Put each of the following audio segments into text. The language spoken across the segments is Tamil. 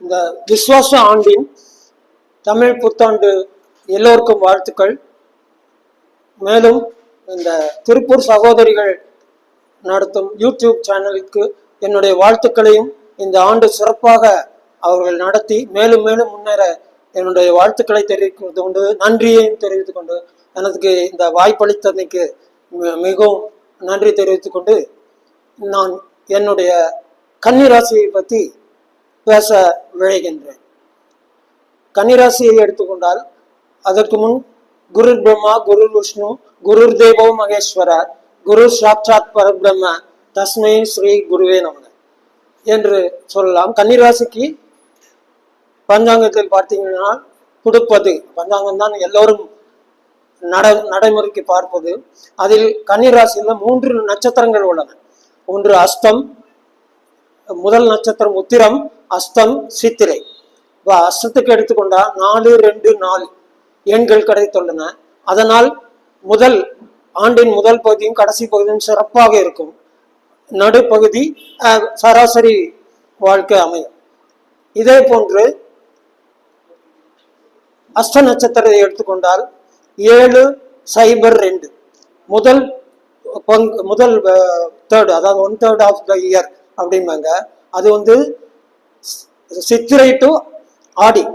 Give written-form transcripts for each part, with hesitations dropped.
இந்த விஸ்வாச ஆண்டின் தமிழ் புத்தாண்டு எல்லோருக்கும் வாழ்த்துக்கள். மேலும் இந்த திருப்பூர் சகோதரிகள் நடத்தும் யூடியூப் சேனலுக்கு என்னுடைய வாழ்த்துக்களையும், இந்த ஆண்டு சிறப்பாக அவர்கள் நடத்தி மேலும் மேலும் முன்னேற என்னுடைய வாழ்த்துக்களை தெரிவித்து கொண்டு, நன்றியையும் தெரிவித்துக் கொண்டு, எனக்கு இந்த வாய்ப்பளித்தமைக்கு மிகவும் நன்றி தெரிவித்துக் கொண்டு, நான் என்னுடைய கன்னிராசியை பற்றி பேச விழைகின்றேன். கன்னிராசியை எடுத்துக்கொண்டால் அதற்கு முன் குரு பிரம்மா, குரு விஷ்ணு, குரு தேவோ மகேஸ்வர, குரு சாட்சாத் பரபிரம்ம, தஸ்மை ஸ்ரீ குருவே நமக என்று சொல்லலாம். கன்னிராசிக்கு பஞ்சாங்கத்தில் பார்த்தீங்கன்னா கொடுப்பது பஞ்சாங்கம் தான் எல்லோரும் நடைமுறைக்கு பார்ப்பது. அதில் கன்னிராசியில் 3 நட்சத்திரங்கள் உள்ளன. ஒன்று அஸ்தம், முதல் நட்சத்திரம் உத்திரம், அஸ்தம், சித்திரை. அஸ்தத்துக்கு எடுத்துக்கொண்டா 4, 2, 4 எண்கள் கிடைத்துள்ளன. அதனால் ஆண்டின் முதல் பகுதியும் கடைசி பகுதியும் சிறப்பாக இருக்கும். நடுப்பகுதி சராசரி வாழ்க்கை அமையும். இதே போன்று அஸ்த நட்சத்திரத்தை எடுத்துக்கொண்டால் 7, 0, 2 முதல் தேர்டு, அதாவது 1/3 ஆஃப் த இயர் அப்படிம்பாங்க. அது சித்திரை டு ஆடி,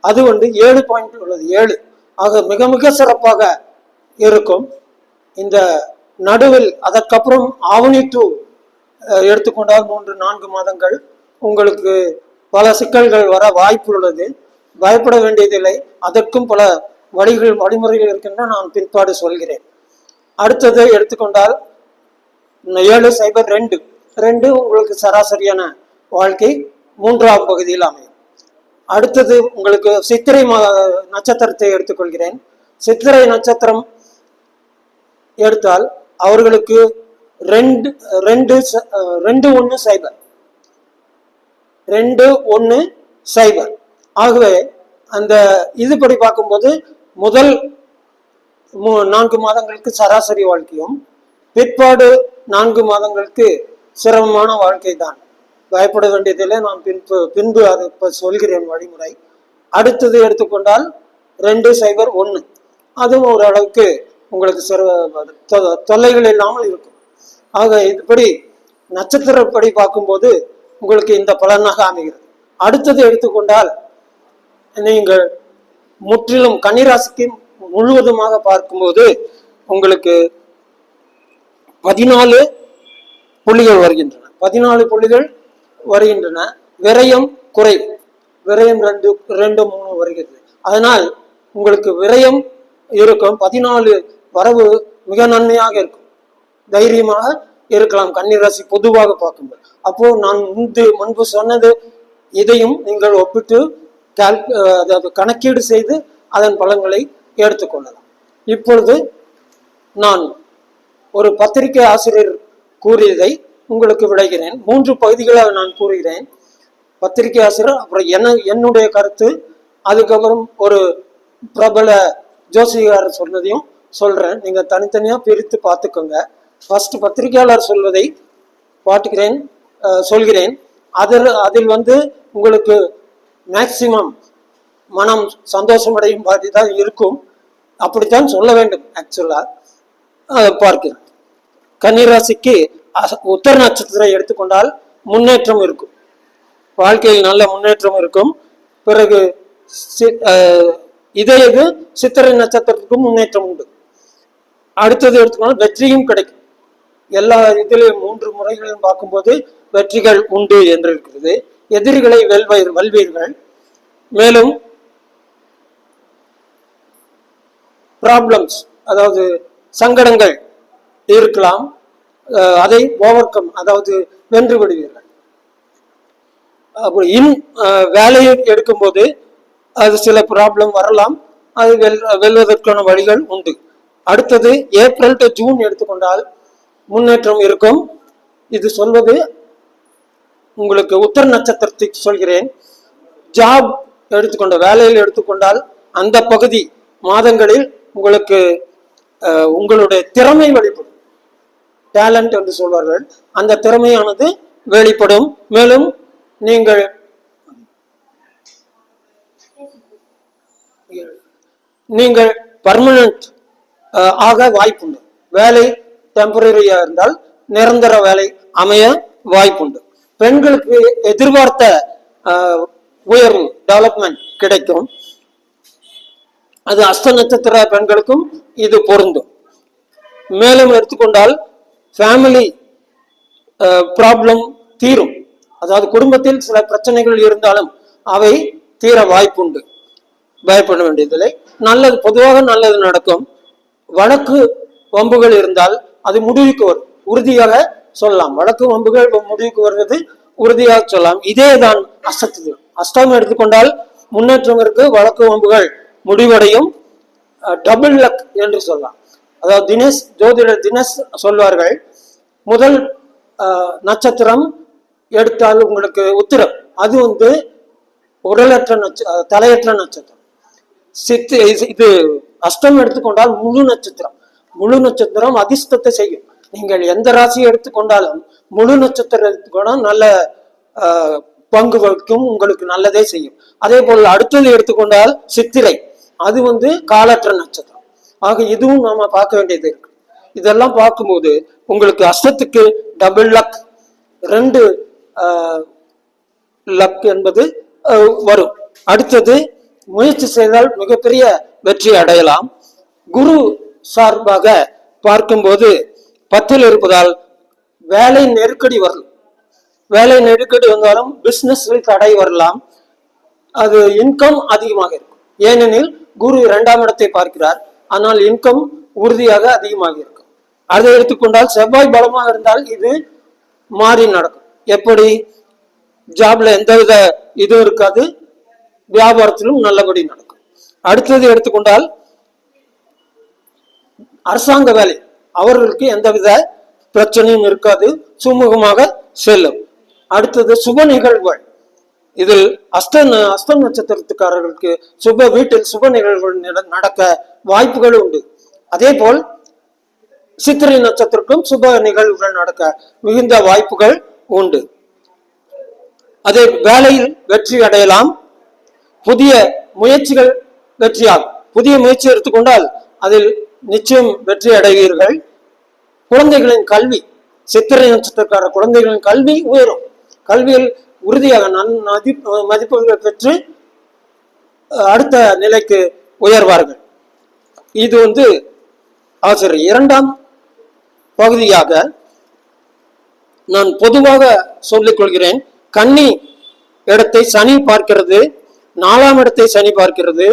அது 7 பாயிண்ட் உள்ளது, 7. ஆக மிக மிக சிறப்பாக இருக்கும். இந்த நடுவில் அதற்கப்புறம் ஆவணி டு எடுத்துக்கொண்டால் 3-4 மாதங்கள் உங்களுக்கு பல சிக்கல்கள் வர வாய்ப்பு உள்ளது. பயப்பட வேண்டியதில்லை. அதற்கும் பல வழிமுறைகள் இருக்கின்றன, நான் பிற்பாடு சொல்கிறேன். அடுத்தது எடுத்துக்கொண்டால் 7, 0, 2 உங்களுக்கு சராசரியான வாழ்க்கை 3ஆம் பகுதியில் அமையும். அடுத்தது உங்களுக்கு சித்திரை நட்சத்திரத்தை எடுத்துக்கொள்கிறேன். சித்திரை நட்சத்திரம் எடுத்தால் அவர்களுக்கு 2, 1, 0. ஆகவே அந்த இதுபடி பார்க்கும்போது முதல் 4 மாதங்களுக்கு சராசரி வாழ்க்கையும், பிற்பாடு 4 மாதங்களுக்கு சிரமமான வாழ்க்கை தான். பயப்பட வேண்டியதில்லை. நான் பின்பு அதை சொல்கிறேன் வழிமுறை. அடுத்தது எடுத்துக்கொண்டால் 2, 0, 1 அதுவும் ஓரளவுக்கு உங்களுக்கு தொல்லைகள் இல்லாமல் இருக்கும். ஆக இதுபடி நட்சத்திரப்படி பார்க்கும்போது உங்களுக்கு இந்த பலனாக அமைகிறது. அடுத்தது எடுத்துக்கொண்டால் நீங்கள் முற்றிலும் கன்னிராசிக்கு முழுவதுமாக பார்க்கும்போது உங்களுக்கு 14 புள்ளிகள் வருகின்றன. 14 புள்ளிகள் வருகின்றன. விரயம் குறைவு, விரயம் 2, 3 வருகிறது. அதனால் உங்களுக்கு விரயம் இருக்கும். 14 வரவு மிக நன்மையாக இருக்கும். தைரியமாக இருக்கலாம் கன்னிராசி பொதுவாக பார்க்கும்போது. அப்போ நான் முன்பு சொன்னது இதையும் நீங்கள் ஒப்பிட்டு கணக்கீடு செய்து அதன் பலன்களை எடுத்துக்கொள்ளலாம். இப்பொழுது நான் ஒரு பத்திரிகை ஆசிரியர் கூறியதை உங்களுக்கு விளைகிறேன். 3 பகுதிகளாக நான் கூறுகிறேன். பத்திரிகை ஆசிரியர், அப்புறம் என்னுடைய கருத்து, அதுக்கப்புறம் ஒரு பிரபல ஜோசிகாரர் சொன்னதையும் சொல்றேன். நீங்க தனித்தனியா பிரித்து பார்த்துக்கோங்க. ஃபர்ஸ்ட் பத்திரிகையாளர் சொல்வதை சொல்கிறேன். அதில் உங்களுக்கு மேக்சிமம் மனம் சந்தோஷமடையும் மாதிரி தான் இருக்கும். அப்படித்தான் சொல்ல வேண்டும். ஆக்சுவலா பார்க்கிறேன். கன்னிராசிக்கு உத்தர நட்சத்திரம் எடுத்துக்கொண்டால் முன்னேற்றம் இருக்கும். வாழ்க்கையில் நல்ல முன்னேற்றம் இருக்கும். பிறகு இது சித்திரை நட்சத்திரத்துக்கும் முன்னேற்றம் உண்டு. அடுத்தது எடுத்துக்கொண்டால் வெற்றியும் கிடைக்கும். எல்லா இதிலையும் 3 முறைகளையும் பார்க்கும்போது வெற்றிகள் உண்டு என்று இருக்கிறது. எதிரிகளை வெல்வீர்கள். மேலும் ப்ராப்ளம்ஸ், அதாவது சங்கடங்கள் இருக்கலாம், அதை ஓவர்கம், அதாவது வென்று விடுவீர்கள். வேலையை எடுக்கும்போது அது சில ப்ராப்ளம் வரலாம், அது வெல்வதற்கான வழிகள் உண்டு. அடுத்தது ஏப்ரல் டு ஜூன் எடுத்துக்கொண்டால் முன்னேற்றம் இருக்கும். இது சொல்வது உங்களுக்கு உத்தர நட்சத்திரத்துக்கு சொல்கிறேன். ஜாப் எடுத்துக்கொண்ட வேலையில் எடுத்துக்கொண்டால் அந்த பகுதி மாதங்களில் உங்களுக்கு உங்களுடைய திறமை வெளிப்படும். டேலண்ட் என்று சொல்வார்கள். அந்த திறமையானது வெளிப்படும். மேலும் நீங்கள் நீங்கள் பர்மனன்ட் ஆக வாய்ப்புண்டு. வேலை டெம்பரரியா இருந்தால் நிரந்தர வேலை அமைய வாய்ப்புண்டு. பெண்களுக்கு எதிர்பார்த்த உயர்வு டெவலப்மெண்ட் கிடைக்கும். அது அஸ்த நட்சத்திர பெண்களுக்கும் இது பொருந்தும். மேலும் எடுத்துக்கொண்டால் ஃபேமிலி ப்ராப்ளம் தீரும். அதாவது குடும்பத்தில் சில பிரச்சனைகள் இருந்தாலும் அவை தீர வாய்ப்புண்டு. பயப்பட வேண்டியதில்லை. நல்லது, பொதுவாக நல்லது நடக்கும். வழக்கு வம்புகள் இருந்தால் அது முடிவுக்கு வரும், உறுதியாக சொல்லலாம். வழக்கு வம்புகள் முடிவுக்கு வருவது உறுதியாக சொல்லலாம். இதே தான் அஷ்டத்துக்கு. அஷ்டம் எடுத்துக்கொண்டால் முன்னேற்றம் இருக்கு, வழக்கு வம்புகள் முடிவடையும். டபுள் லக் என்று சொல்லலாம். அதாவது தினேஷ், ஜோதிடர் தினேஷ் சொல்வார்கள், முதல் நட்சத்திரம் எடுத்தால் உங்களுக்கு உத்திரம், அது உடலற்ற தலையற்ற நட்சத்திரம். இது அஷ்டம் எடுத்துக்கொண்டால் முழு நட்சத்திரம். முழு நட்சத்திரம் அதிர்ஷ்டத்தை செய்யும். நீங்கள் எந்த ராசியை எடுத்துக்கொண்டாலும் முழு நட்சத்திரம் நல்ல பங்கு வகிக்கும், உங்களுக்கு நல்லதே செய்யும். அதே போல் அடுத்தது எடுத்துக்கொண்டால் சித்திரை, அது காலற்ற நட்சத்திரம். ஆக இதுவும் நாம பார்க்க வேண்டியது இருக்கு. இதெல்லாம் பார்க்கும்போது உங்களுக்கு அஷ்டத்துக்கு டபுள் லக், 2 லக் என்பது வரும். அடுத்தது முயற்சி செய்தால் மிகப்பெரிய வெற்றி அடையலாம். குரு சார்பாக பார்க்கும்போது 10ல் இருப்பதால் வேலை நெருக்கடி வரும். வேலை நெருக்கடி வந்தாலும் பிசினஸில் தடை வரலாம். அது இன்கம் அதிகமாக இருக்கும். ஏனெனில் குரு 2ஆம் இடத்தை பார்க்கிறார். ஆனால் இன்கம் உறுதியாக அதிகமாக இருக்கும். அதை எடுத்துக்கொண்டால் செவ்வாய் பலமாக இருந்தால் இது மாறி நடக்கும். எப்படி? ஜாப்ல எந்தவித இதுவும் இருக்காது, வியாபாரத்திலும் நல்லபடி நடக்கும். அடுத்தது எடுத்துக்கொண்டால் அரசாங்க வேலை, அவர்களுக்கு எந்தவித பிரச்சனையும் இருக்காது, சுமூகமாக செல்லும். அடுத்தது சுப நிகழ்வுகள். இதில் அஸ்தம் நட்சத்திரத்துக்காரர்களுக்கு வீட்டில் சுப நிகழ்வுகள் நடக்க வாய்ப்புகள் உண்டு. அதே போல் சித்திரை நட்சத்திரக்கும் சுப நிகழ்வுகள் நடக்க மிகுந்த வாய்ப்புகள் உண்டு. அதே வேலையில் வெற்றி அடையலாம். புதிய முயற்சிகள் வெற்றியாகும். புதிய முயற்சி எடுத்துக்கொண்டால் அதில் நிச்சயம் வெற்றி அடைவீர்கள். குழந்தைகளின் கல்வி, சித்திரை நட்சத்திரக்கார குழந்தைகளின் கல்வி உயரும். கல்வியில் உறுதியாக மதிப்புகள் பெற்று அடுத்த நிலைக்கு உயர்வார்கள். இது ஆசிரியர். 2ஆம் பகுதியாக நான் பொதுவாக சொல்லிக் கொள்கிறேன். கன்னி இடத்தை சனி பார்க்கிறது, 4ஆம் இடத்தை சனி பார்க்கிறது,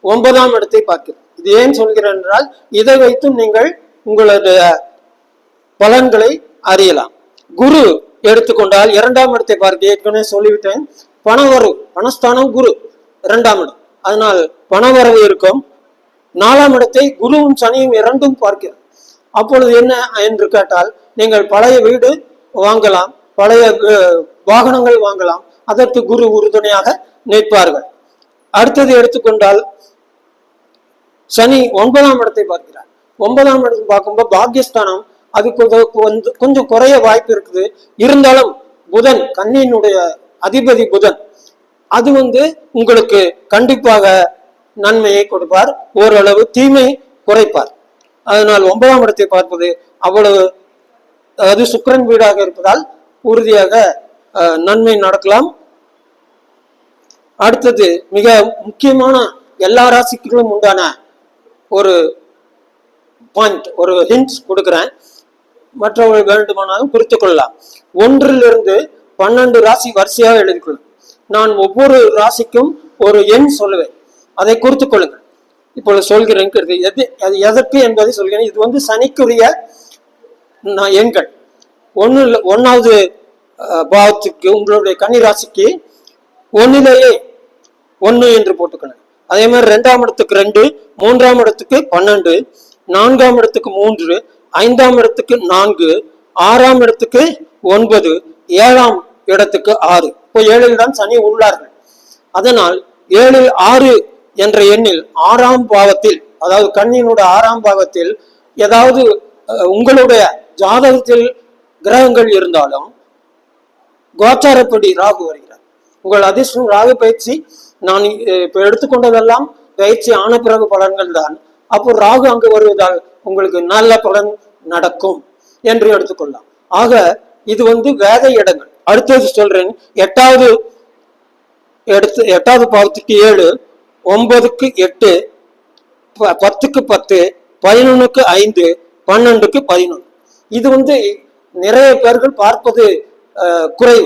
9ஆம் இடத்தை பார்க்கிறது. இது ஏன் சொல்கிறேன் என்றால் இதை வைத்தும் நீங்கள் உங்களுடைய பலன்களை அறியலாம். குரு எடுத்துக்கொண்டால் 2ஆம் இடத்தை பார்க்க, ஏற்கனவே சொல்லிவிட்டேன். பணவரவு, பணஸ்தானம் குரு 2ஆம் இடம், அதனால் பணவரவு இருக்கும். 4ஆம் இடத்தை குருவும் சனியும் 2ம் பார்க்கிறது. அப்பொழுது என்ன என்று கேட்டால், நீங்கள் பழைய வீடு வாங்கலாம், பழைய வாகனங்கள் வாங்கலாம். அதற்கு குரு உறுதுணையாக நிற்பார்கள். அடுத்தது எடுத்துக்கொண்டால் சனி 9ஆம் இடத்தை பார்க்கிறார். 9ஆம் இடத்தை பார்க்கும்போது பாக்கியஸ்தானம், அது கொஞ்சம் குறைய வாய்ப்பு இருக்குது. இருந்தாலும் புதன், கன்னியினுடைய அதிபதி புதன், அது உங்களுக்கு கண்டிப்பாக நன்மையை கொடுப்பார், ஓரளவு தீமை குறைப்பார். அதனால் 9ஆம் இடத்தை பார்ப்பது அவ்வளவு, அது சுக்கிரன் வீடாக இருப்பதால் உறுதியாக நன்மை நடக்கலாம். அடுத்தது மிக முக்கியமான, எல்லா ராசிக்கும் உண்டான ஒரு பாயிண்ட், ஒரு ஹிண்ட்ஸ் கொடுக்கிறேன். மற்றவர்கள் வேண்டுமானாலும் குறித்துக் கொள்ளலாம். 1லிருந்து 12 ராசி வரிசையாக எழுதிக்கொள்ளும். நான் ஒவ்வொரு ராசிக்கும் ஒரு எண் சொல்லுவேன், அதை குறித்துக் கொள்ளுங்கள். இப்பொழுது சொல்கிறேன், அது எதற்கு என்பதை சொல்கிறேன். இது சனிக்குரிய எண்கள். 1வது பாவத்துக்கு, உங்களுடைய கன்னி ராசிக்கு 1லேயே 1 என்று போட்டுக்கணும். அதே மாதிரி 2ஆம் இடத்துக்கு 2, 3ஆம் இடத்துக்கு 12, 4ஆம் இடத்துக்கு 3, 5ஆம் இடத்துக்கு 4, 6ஆம் இடத்துக்கு 9, 7ஆம் இடத்துக்கு 6. இப்போ 7ல் தான் சனி உள்ளார்கள். அதனால் 7ல் 6 என்ற எண்ணில் 6ஆம் பாவத்தில், அதாவது கன்னியினுடைய 6ஆம் பாவத்தில் ஏதாவது உங்களுடைய ஜாதகத்தில் கிரகங்கள் இருந்தாலும் கோச்சாரப்படி ராகு வருகிறார். உங்கள் அதிர்ஷ்டம் ராகு பயிற்சி நான் இப்ப எடுத்துக்கொண்டதெல்லாம் பயிற்சி ஆன பிறகு பலன்கள் தான். அப்போ ராகு அங்கு வருவதால் உங்களுக்கு நல்ல பலன் நடக்கும் என்று எடுத்துக்கொள்ளலாம். ஆக இது வேத இடங்கள். அடுத்தது சொல்றேன், எட்டாவது பாவத்துக்கு 7, 9க்கு 8, 10க்கு 10, 11க்கு 5, 12க்கு 11. இது நிறைய பேர்கள் பார்ப்பது குறைவு.